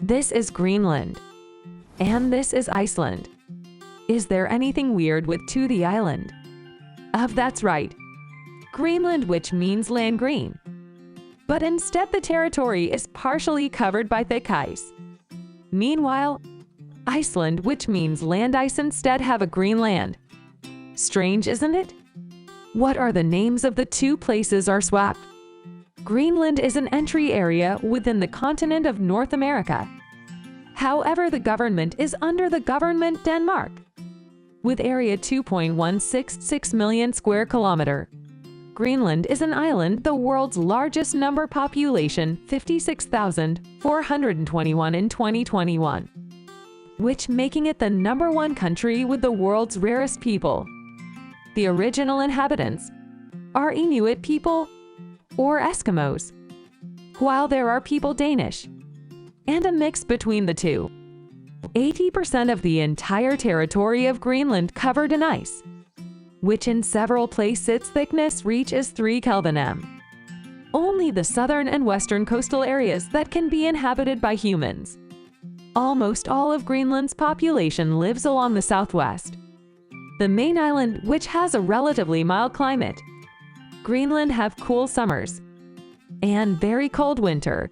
This is Greenland. And this is Iceland. Is there anything weird with to the island? That's right. Greenland, which means land green. But instead the territory is partially covered by thick ice. Meanwhile, Iceland, which means land ice, instead have a green land. Strange, isn't it? What are the names of the two places are swapped? Greenland is an entry area within the continent of North America. However, the government is under the government Denmark, with area 2.166 million square kilometer. Greenland is an island, the world's largest number population, 56,421 in 2021, which making it the #1 country with the world's rarest people. The original inhabitants are Inuit people or Eskimos, while there are people Danish, and a mix between the two. 80% of the entire territory of Greenland covered in ice, which in several places its thickness reaches 3 Kelvin m. Only the southern and western coastal areas that can be inhabited by humans. Almost all of Greenland's population lives along the southwest, the main island, which has a relatively mild climate. Greenland have cool summers and very cold winter.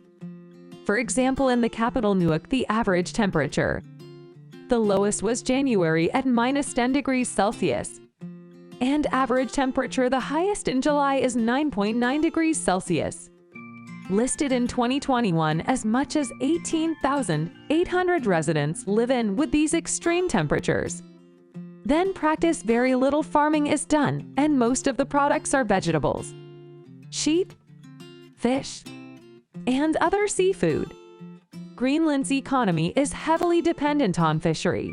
For example, in the capital Nuuk, the average temperature, the lowest was January at -10 degrees Celsius, and average temperature the highest in July is 9.9 degrees Celsius. Listed in 2021, as much as 18,800 residents live in with these extreme temperatures. Then practice very little farming is done, and most of the products are vegetables, sheep, fish, and other seafood. Greenland's economy is heavily dependent on fishery.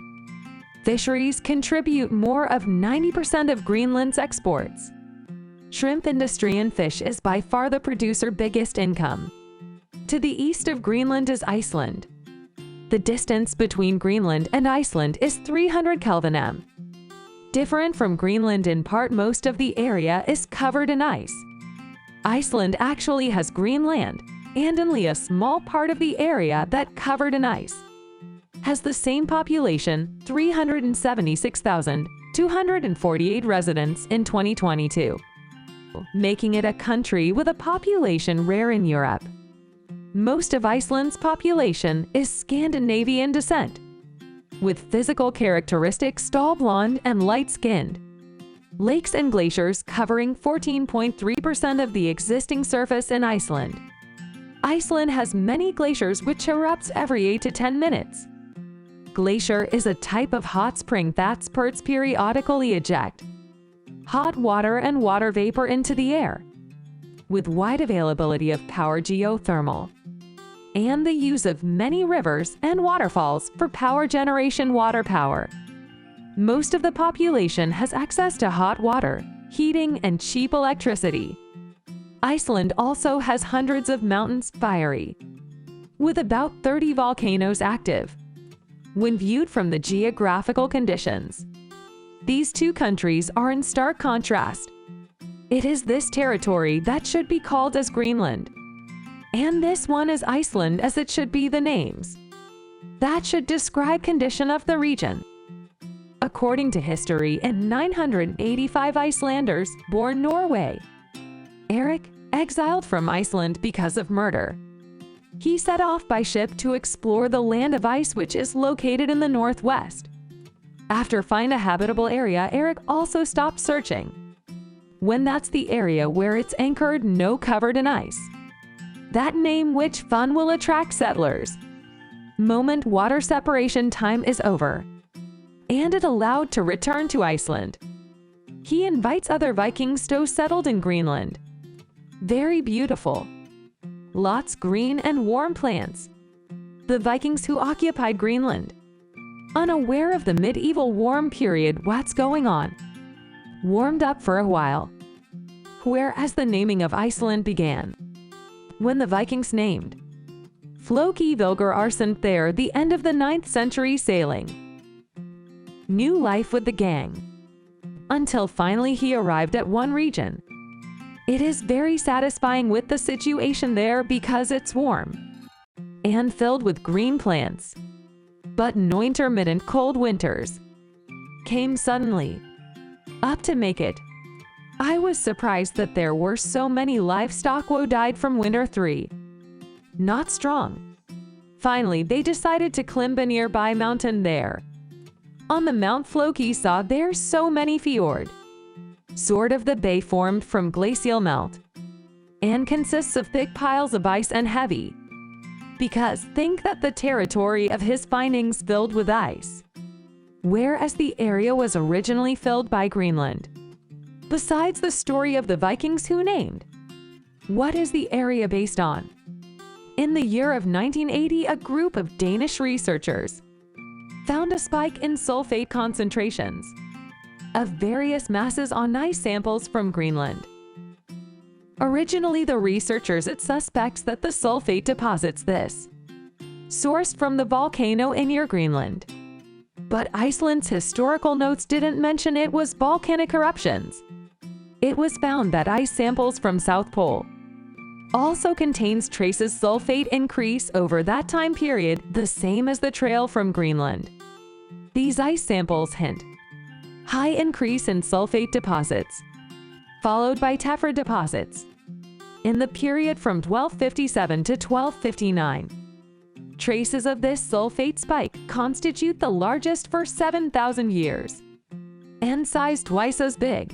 Fisheries contribute more of 90% of Greenland's exports. Shrimp industry and fish is by far the producer's biggest income. To the east of Greenland is Iceland. The distance between Greenland and Iceland is 300 Kelvin m. Different from Greenland in part, most of the area is covered in ice. Iceland actually has green land, and only a small part of the area that covered in ice has the same population, 376,248 residents in 2022, making it a country with a population rare in Europe. Most of Iceland's population is Scandinavian descent, with physical characteristics tall, blonde, and light-skinned. Lakes and glaciers covering 14.3% of the existing surface in Iceland. Iceland has many glaciers which erupts every 8 to 10 minutes. Glacier is a type of hot spring that spurts periodically eject hot water and water vapor into the air, with wide availability of power, geothermal, and the use of many rivers and waterfalls for power generation. Water power. Most of the population has access to hot water, heating, and cheap electricity. Iceland also has hundreds of mountains, fiery, with about 30 volcanoes active. When viewed from the geographical conditions, these two countries are in stark contrast. It is this territory that should be called as Greenland, and this one is Iceland, as it should be the names that should describe condition of the region. According to history, in 985 Icelanders born Norway. Eric, exiled from Iceland because of murder. He set off by ship to explore the land of ice, which is located in the northwest. After find a habitable area, Eric also stopped searching. When that's the area where it's anchored, no covered in ice. That name which fun will attract settlers. Moment water separation time is over, and it allowed to return to Iceland. He invites other Vikings to settled in Greenland. Very beautiful. Lots green and warm plants. The Vikings who occupied Greenland, unaware of the medieval warm period, what's going on, warmed up for a while. Whereas the naming of Iceland began when the Vikings named Floki Vilger Arsent there, the end of the 9th century sailing. New life with the gang, until finally he arrived at one region. It is very satisfying with the situation there because it's warm and filled with green plants. But intermittent cold winters came suddenly. Up to make it, I was surprised that there were so many livestock who died from winter 3. Not strong. Finally, they decided to climb a nearby mountain there. On the Mount Floki saw there's so many fjord. Sort of the bay formed from glacial melt and consists of thick piles of ice and heavy. Because think that the territory of his findings filled with ice, whereas the area was originally filled by Greenland. Besides the story of the Vikings who named, what is the area based on? In the year of 1980, a group of Danish researchers found a spike in sulfate concentrations of various masses on ice samples from Greenland. Originally, the researchers suspects that the sulfate deposits this sourced from the volcano near Greenland. But Iceland's historical notes didn't mention it was volcanic eruptions. It was found that ice samples from South Pole also contains traces sulfate increase over that time period, the same as the trail from Greenland. These ice samples hint high increase in sulfate deposits, followed by tephra deposits. In the period from 1257 to 1259, traces of this sulfate spike constitute the largest for 7,000 years and size twice as big.